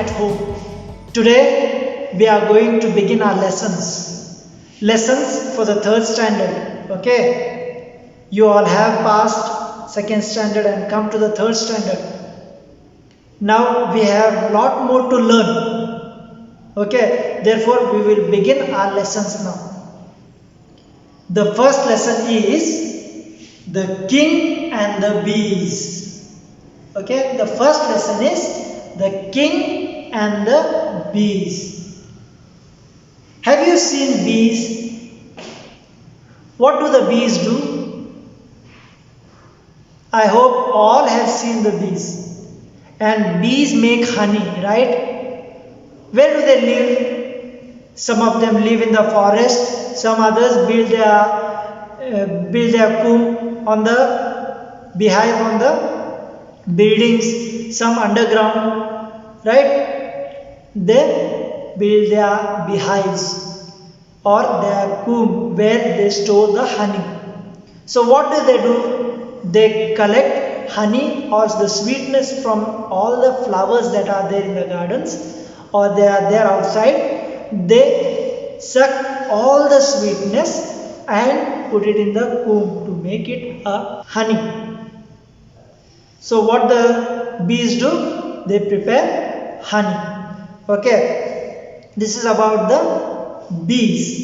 at home. Today we are going to begin our lessons for the third standard. Okay, you all have passed second standard and come to the third standard. Now we have lot more to learn. Okay, therefore we will begin our lessons now. The first lesson is the king and the bees. Okay, the first lesson is the king and the bees. Have you seen bees? What do the bees do? I hope all have seen the bees. And bees make honey, right? Where do they live? Some of them live in the forest. Some others build their comb on the beehive on the buildings. Some underground, right? They build their beehives or their comb where they store the honey. So what do? They collect honey or the sweetness from all the flowers that are there in the gardens or they are there outside. They suck all the sweetness and put it in the comb to make it a honey. So what the bees do? They prepare honey. Okay, this is about the bees.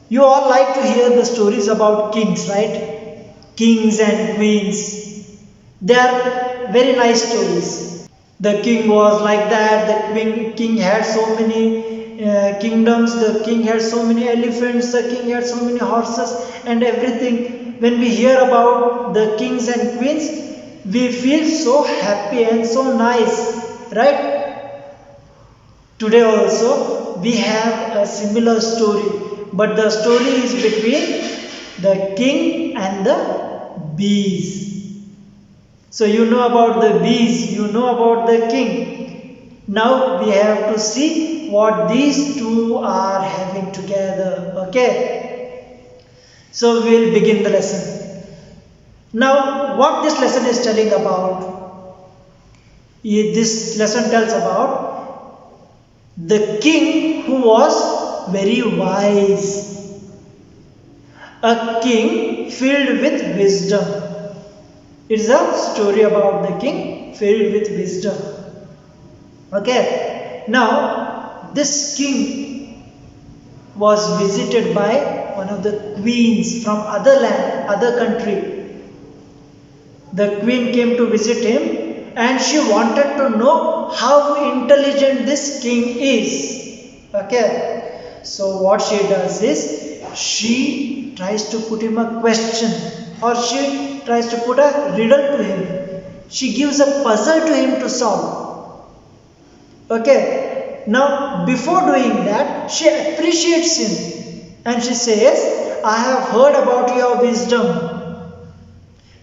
You all like to hear the stories about kings, right? Kings and queens. They are very nice stories. The king was like that. The king had so many kingdoms. The king had so many elephants. The king had so many horses and everything. When we hear about the kings and queens, we feel so happy and so nice, right? Today also we have a similar story, but the story is between the king and the bees. So you know about the bees, you know about the king. Now we have to see what these two are having together. Okay, so we will begin the lesson. Now what this lesson is telling about, this lesson tells about the king who was very wise, a king filled with wisdom. It is a story about the king filled with wisdom. Okay, now this king was visited by one of the queens from other land, other country. The queen came to visit him and she wanted to know how intelligent this king is. Okay, so what she does is she tries to put him a question or she tries to put a riddle to him. She gives a puzzle to him to solve. Okay, now before doing that, she appreciates him and she says, I have heard about your wisdom.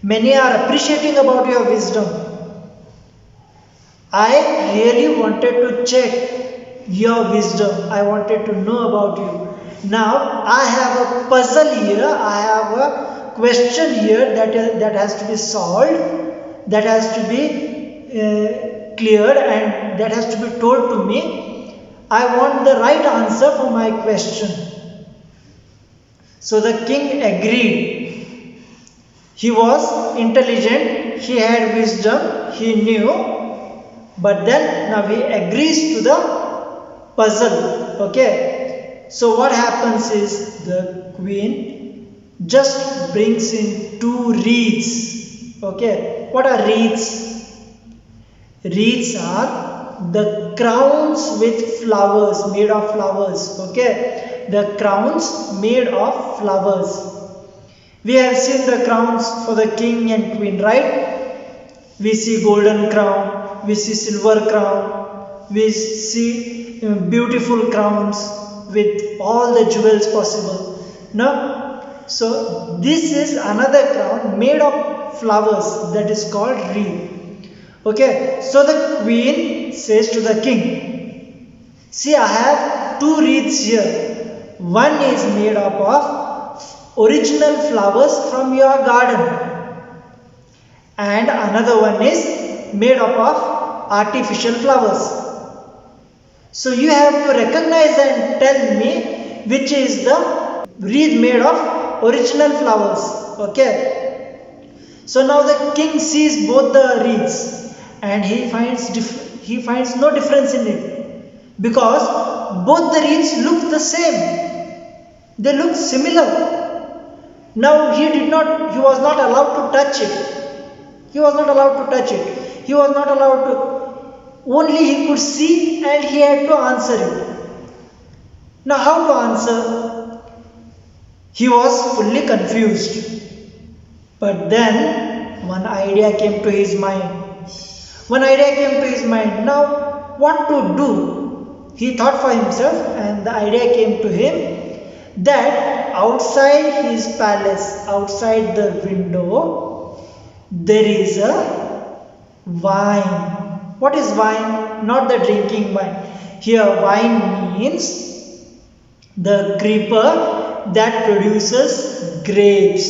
Many are appreciating about your wisdom. I really wanted to check your wisdom. I wanted to know about you. Now I have a puzzle here. I have a question here that has to be solved, that has to be cleared and that has to be told to me. I want the right answer for my question. So the king agreed. He was intelligent, he had wisdom, he knew, but then now he agrees to the puzzle. Okay, so what happens is the queen just brings in two reeds. Okay, what are reeds? Reeds are the crowns with flowers, made of flowers. Okay, the crowns made of flowers. We have seen the crowns for the king and queen, right? We see golden crown, we see silver crown, we see beautiful crowns with all the jewels possible. No? So this is another crown made of flowers that is called reed. Okay, so the queen says to the king, see, I have two reeds here. One is made up of original flowers from your garden and another one is made up of artificial flowers. So you have to recognize and tell me which is the wreath made of original flowers. Okay. So now the king sees both the wreaths and he finds no difference in it, because both the wreaths look the same. They look similar. Now he was not allowed to touch it. He was not allowed to touch it. He was not allowed to, only he could see and he had to answer it. Now how to answer? He was fully confused. But then one idea came to his mind. Now what to do? He thought for himself and the idea came to him that outside his palace, outside the window, there is a vine. What is wine? Not the drinking wine. Here wine means the creeper that produces grapes.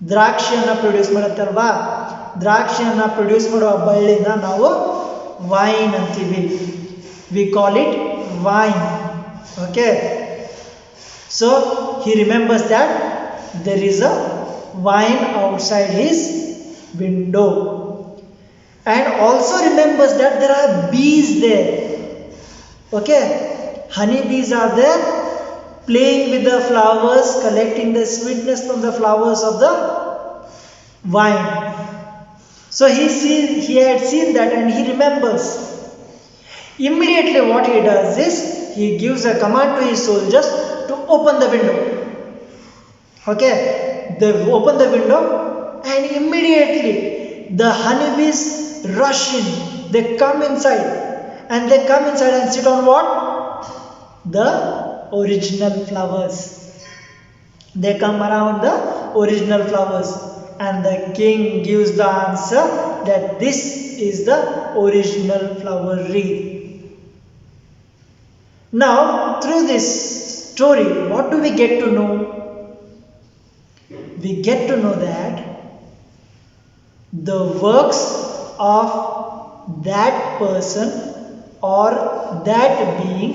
ದ್ರಾಕ್ಷಿಯನ್ನು produce ಮಾಡುತ್ತಲ್ವಾ, ದ್ರಾಕ್ಷಿಯನ್ನು produce ಮಾಡುವ ಬಳ್ಳಿನ ನಾವು wine ಅಂತೀವಿ. We call it wine. Okay. So he remembers that there is a vine outside his window, and also remembers that there are bees there. Okay, honey bees are there playing with the flowers, collecting the sweetness from the flowers of the vine. So he had seen that and he remembers. Immediately what he does is he gives a command to his soldiers to open the window. Okay, they open the window and immediately the honeybees rush in. They come inside and sit on what? The original flowers. They come around the original flowers and the king gives the answer that this is the original flower wreath. Now through this story, what do we get to know? We get to know that the works of that person or that being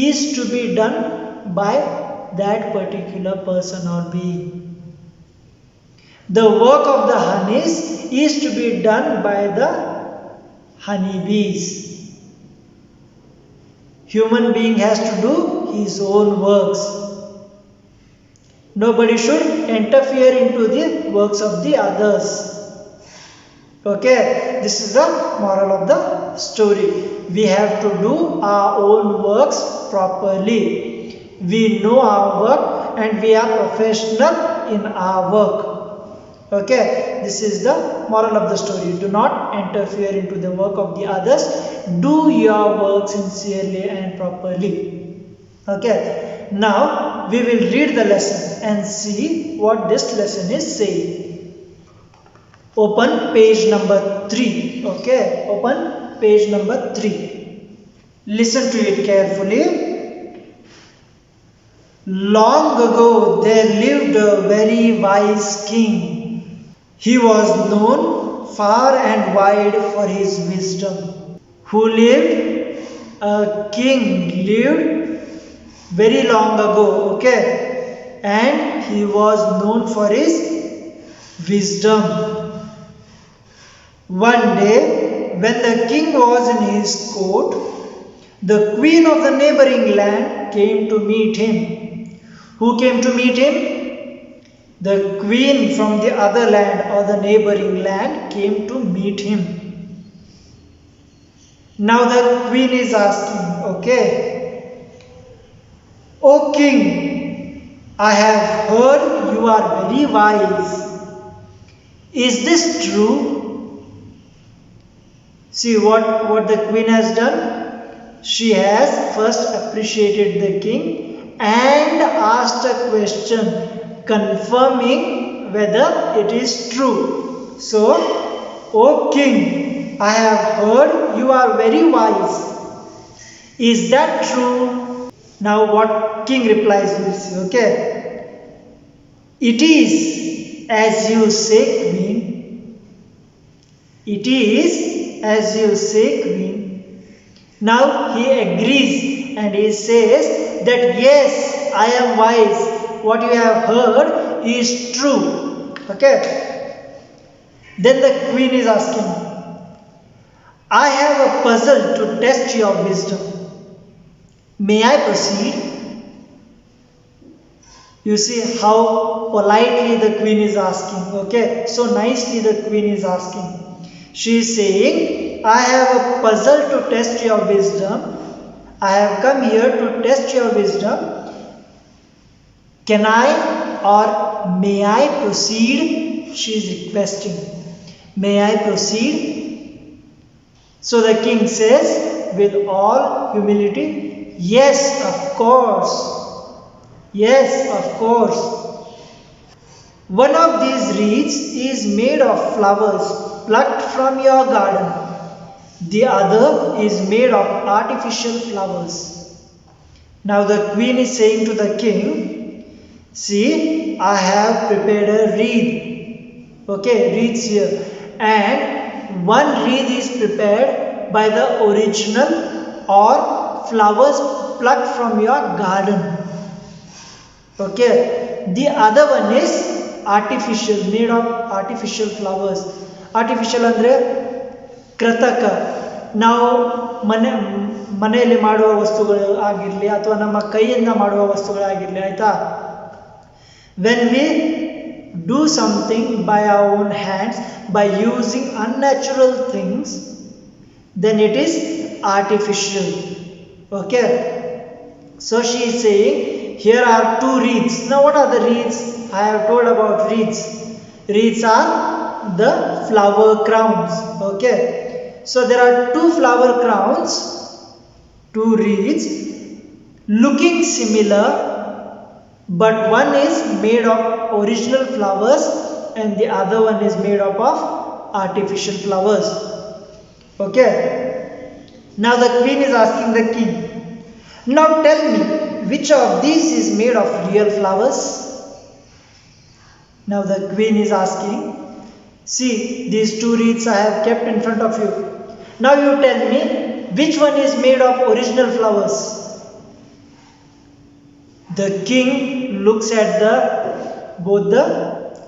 is to be done by that particular person or being. The work of the honeys is to be done by the honeybees. Human being has to do his own works. Nobody should interfere into the works of the others. Okay, this is the moral of the story. We have to do our own works properly. We know our work and we are professional in our work. Okay, this is the moral of the story. Do not interfere into the work of the others. Do your work sincerely and properly. Okay, now we will read the lesson and see what this lesson is saying. Open page number 3. Okay, open page number 3. Listen to it carefully. Long ago there lived a very wise king. He was known far and wide for his wisdom. Who lived? A king lived very long ago, okay? And he was known for his wisdom. One day, when the king was in his court, the queen of the neighboring land came to meet him. Who came to meet him? The queen from the other land or the neighboring land came to meet him. Now the queen is asking, okay, O king, I have heard you are very wise. Is this true? See what the queen has done. She has first appreciated the king and asked a question confirming whether it is true. So, O king, I have heard you are very wise. Is that true? Now what king replies, we'll see, okay? It is as you say, queen. It is as you say, queen. Now he agrees and he says that yes, I am wise. What you have heard is true. Okay. Then the queen is asking, I have a puzzle to test your wisdom. May I proceed? You see how politely the queen is asking. Okay, so nicely the queen is asking. She is saying, I have a puzzle to test your wisdom. I have come here to test your wisdom. Can I or may I proceed? She is requesting. May I proceed? So the king says with all humility, yes, of course. Yes, of course. One of these reeds is made of flowers plucked from your garden. The other is made of artificial flowers. Now the queen is saying to the king, see, I have prepared a wreath. Okay, wreaths here. And one wreath is prepared by the original or flowers plucked from your garden. Okay, the other one is artificial, made of artificial flowers. Artificial ಅಂದರೆ ಕೃತಕ. ನಾವು ಮನೆಯಲ್ಲಿ ಮಾಡುವ ವಸ್ತುಗಳು ಆಗಿರಲಿ ಅಥವಾ ನಮ್ಮ ಕೈಯಿಂದ ಮಾಡುವ ವಸ್ತುಗಳಾಗಿರಲಿ, ಆಯಿತಾ. When we do something by our own hands, by using unnatural things, then it is artificial. Okay. So she is saying, here are two wreaths. Now what are the wreaths? I have told about wreaths. Wreaths are the flower crowns. Okay. So there are two flower crowns, two wreaths, looking similar, but one is made of original flowers and the other one is made up of artificial flowers. Okay. Now the queen is asking the king, now tell me, which of these is made of real flowers? Now the queen is asking, see, these two wreaths I have kept in front of you. Now you tell me, which one is made of original flowers? The king looks at both the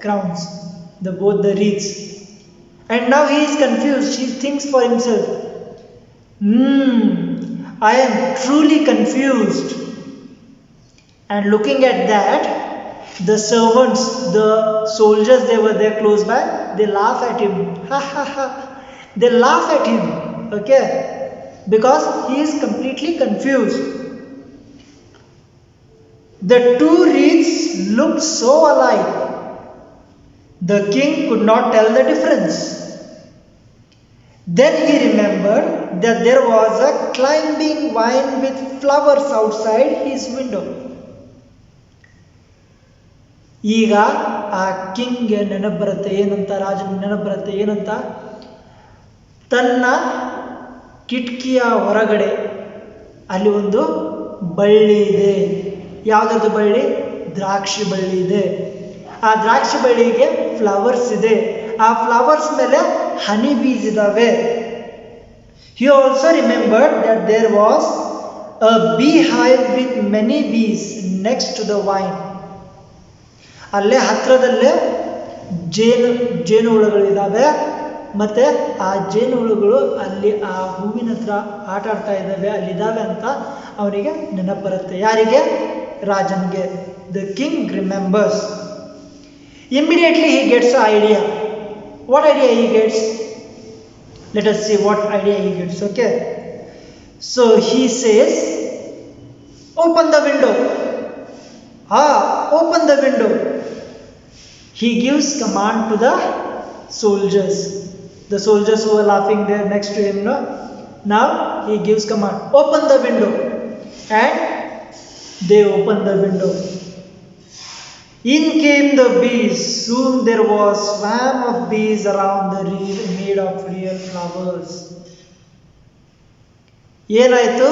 crowns, both the wreaths, and now he is confused. He thinks for himself, I am truly confused. And looking at that, the servants, the soldiers, they were there close by, they laugh at him. Ha ha ha. They laugh at him. Okay. Because he is completely confused. The two wreaths looked so alike. The king could not tell the difference. Then he remembered that there was a climbing vine with flowers outside his window. ಈಗ ಆ ಕಿಂಗ್ಗೆ ನೆನಪು ಬರುತ್ತೆ ಏನಂತ, ರಾಜನ ನೆನಪು ಬರುತ್ತೆ ಏನಂತ, ತನ್ನ ಕಿಟಕಿಯ ಹೊರಗಡೆ ಅಲ್ಲಿ ಒಂದು ಬಳ್ಳಿ ಇದೆ. ಯಾವುದರದ್ದು ಬಳ್ಳಿ? ದ್ರಾಕ್ಷಿ ಬಳ್ಳಿ ಇದೆ. ಆ ದ್ರಾಕ್ಷಿ ಬಳ್ಳಿಗೆ ಫ್ಲವರ್ಸ್ ಇದೆ. ಆ ಫ್ಲವರ್ಸ್ ಮೇಲೆ ಹನಿ ಬೀಸ್ ಇದಾವೆ. He also remembered that there was a beehive with many bees next to the vine. ಅಲ್ಲೇ ಹತ್ತಿರದಲ್ಲೇ ಜೇನು ಹುಳುಗಳಿದ್ದಾವೆ ಮತ್ತು ಆ ಜೇನು ಹುಳುಗಳು ಅಲ್ಲಿ ಆ ಹೂವಿನ ಹತ್ರ ಆಟ ಆಡ್ತಾ ಇದ್ದಾವೆ, ಅಲ್ಲಿದ್ದಾವೆ ಅಂತ ಅವನಿಗೆ ನೆನಪು ಬರುತ್ತೆ. ಯಾರಿಗೆ? ರಾಜನ್ಗೆ. The king remembers. Immediately he gets an idea. What idea he gets? Let us see what idea he gets. Okay. So he says, open the window. Open the window. He gives command to the soldiers. The soldiers who are laughing there next to him. No? Now he gives command, open the window. And they open the window. In came the bees. Soon there was swarm of bees around the reed made of real flowers. ಏನಾಯಿತು?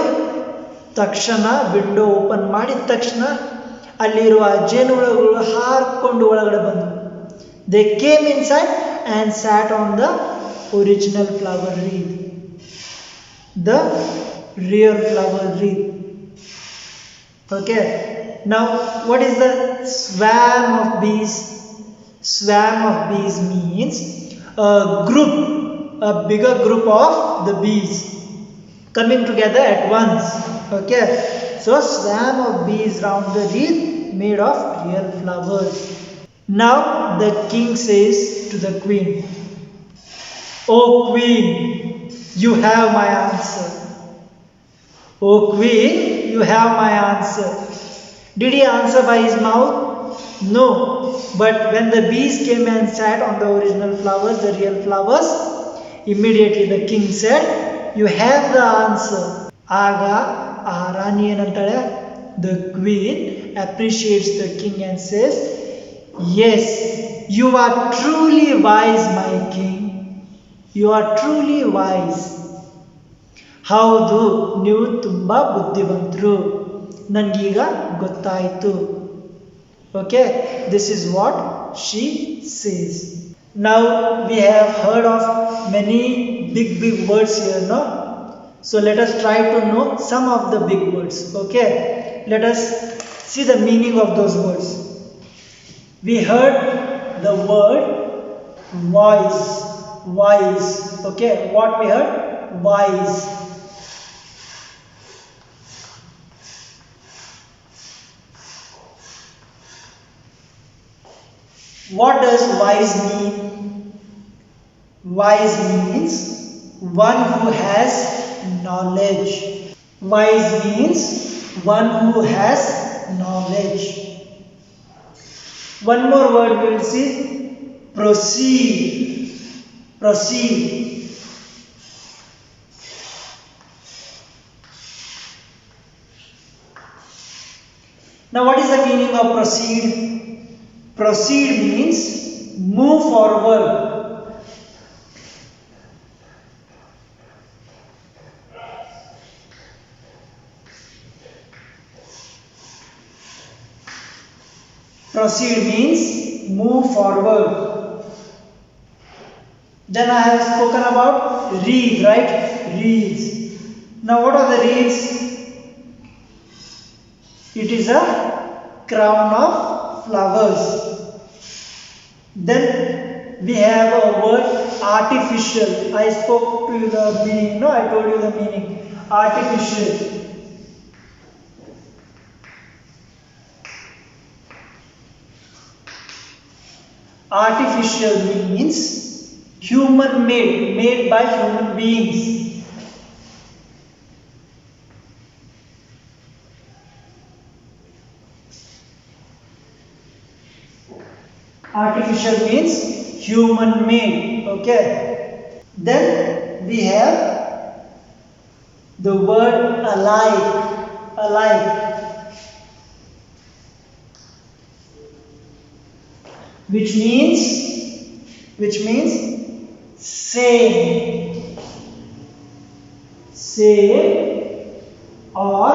ತಕ್ಷಣ window open ಮಾಡಿದ ತಕ್ಷಣ ಅಲ್ಲಿರುವ ಜೇನುಹುಳುಗಳು ಹಾರಿಕೊಂಡು ಒಳಗಡೆ ಬಂದವು. They came inside and sat on the original flower read. The real flower wreath. Okay. Now, what is the swarm of bees? Swarm of bees means a group, a bigger group of the bees coming together at once. Okay. So, swarm of bees round the wreath made of real flowers. Now the king says to the queen, "O queen, you have my answer. O queen, you have my answer." Did he answer by his mouth? No. But when the bees came and sat on the original flowers, the real flowers, immediately the king said, "You have the answer." ಆಗ ಆ ರಾಣಿ ಏನಂತಾಳೆ? The queen appreciates the king and says, "Yes, you are truly wise, my king. You are truly wise." ಹೌದು, ನೀವು ತುಂಬ ಬುದ್ಧಿವಂತರು. ನನಗೀಗ ಗೊತ್ತಾಯಿತು. Okay, this is what she says. Now we have heard of many big words here, no? So let us try to know some of the big words. Okay, let us see the meaning of those words. We heard the word wise. Wise. Okay, what we heard? Wise. What does wise mean? Wise means one who has knowledge. Wise means one who has knowledge. One more word we will see. Proceed. Proceed. Now what is the meaning of proceed? Proceed means move forward. Proceed means move forward. Then I have spoken about wreath, right? Wreaths. Now what are the wreaths? It is a crown of flowers. Then we have a word artificial. I spoke to you the meaning. No, I told you the meaning. Artificial. Artificial means human made, made by human beings. Artificial means human made. Okay. Then we have the word alike. Alike. Which means same. Same or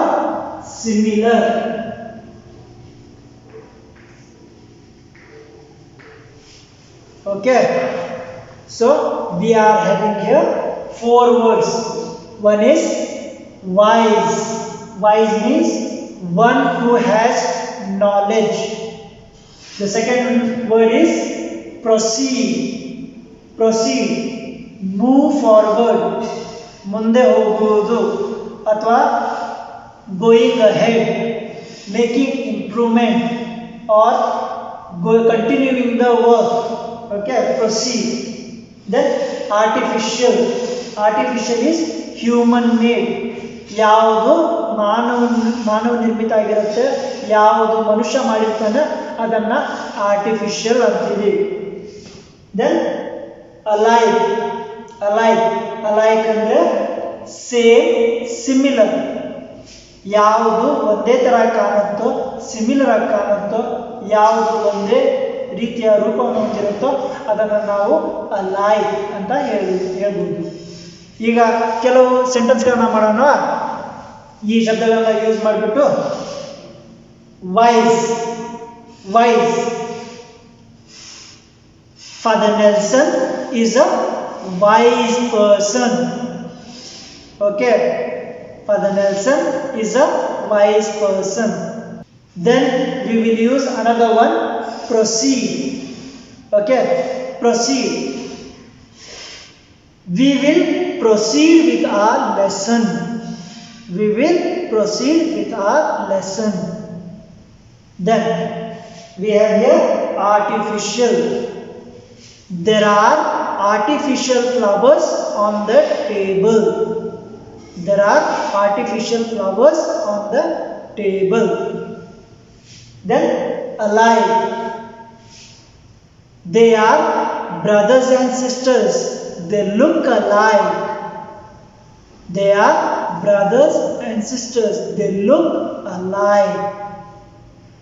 similar. Okay, so we are having here 4 words. One is wise. Wise means one who has knowledge. The second word is proceed. Proceed, move forward. ಮುಂದೆ ಹೋಗುವುದು ಅಥವಾ going ahead, making improvement or continuing the work. Okay, proceed. Then artificial. Artificial is human made. ಯಾವುದು ಮಾನವ ನಿರ್ಮಿತ ಆಗಿರುತ್ತೆ, ಯಾವುದು ಮನುಷ್ಯ ಮಾಡಿರ್ತಾನೆ ಅದನ್ನ ಆರ್ಟಿಫಿಷಿಯಲ್ ಅಂತೀವಿ. Then alike. Alike ಅಂದ್ರೆ ಸೇಮ್, ಸಿಮಿಲರ್. ಯಾವುದು ಒಂದೇ ತರ ಕಾಣುತ್ತೋ, ಸಿಮಿಲರ್ ಆಗಿ ಕಾಣುತ್ತೋ, ಯಾವುದು ಒಂದೇ ರೀತಿಯ ರೂಪವನ್ನು ಹೊಂದಿರುತ್ತೋ ಅದನ್ನು ನಾವು ಅಲೈಕ್ ಅಂತ ಹೇಳ್ಬೋದು. ಈಗ ಕೆಲವು ಸೆಂಟೆನ್ಸ್ಗಳನ್ನ ಮಾಡೋಣ. ಈ ಶಬ್ದಗಳನ್ನ ಯೂಸ್ ಮಾಡಿಬಿಟ್ಟು wise. Wise, Father Nelson is a wise person. Okay, Father Nelson is a wise person. Then we will use another one, proceed. Okay, proceed. We will proceed with our lesson. We will proceed with our lesson. Then we have here artificial. There are artificial flowers on the table. There are artificial flowers on the table. Then alive. They are brothers and sisters. They look alike. They are brothers and sisters. They look alike.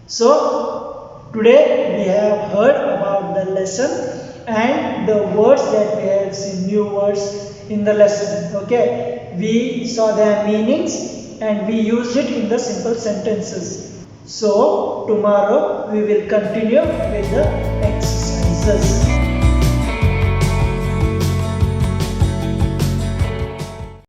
So today we have heard about the lesson and the words that we have seen, new words in the lesson. Okay, we saw their meanings and we used it in the simple sentences. So tomorrow we will continue with the exercises.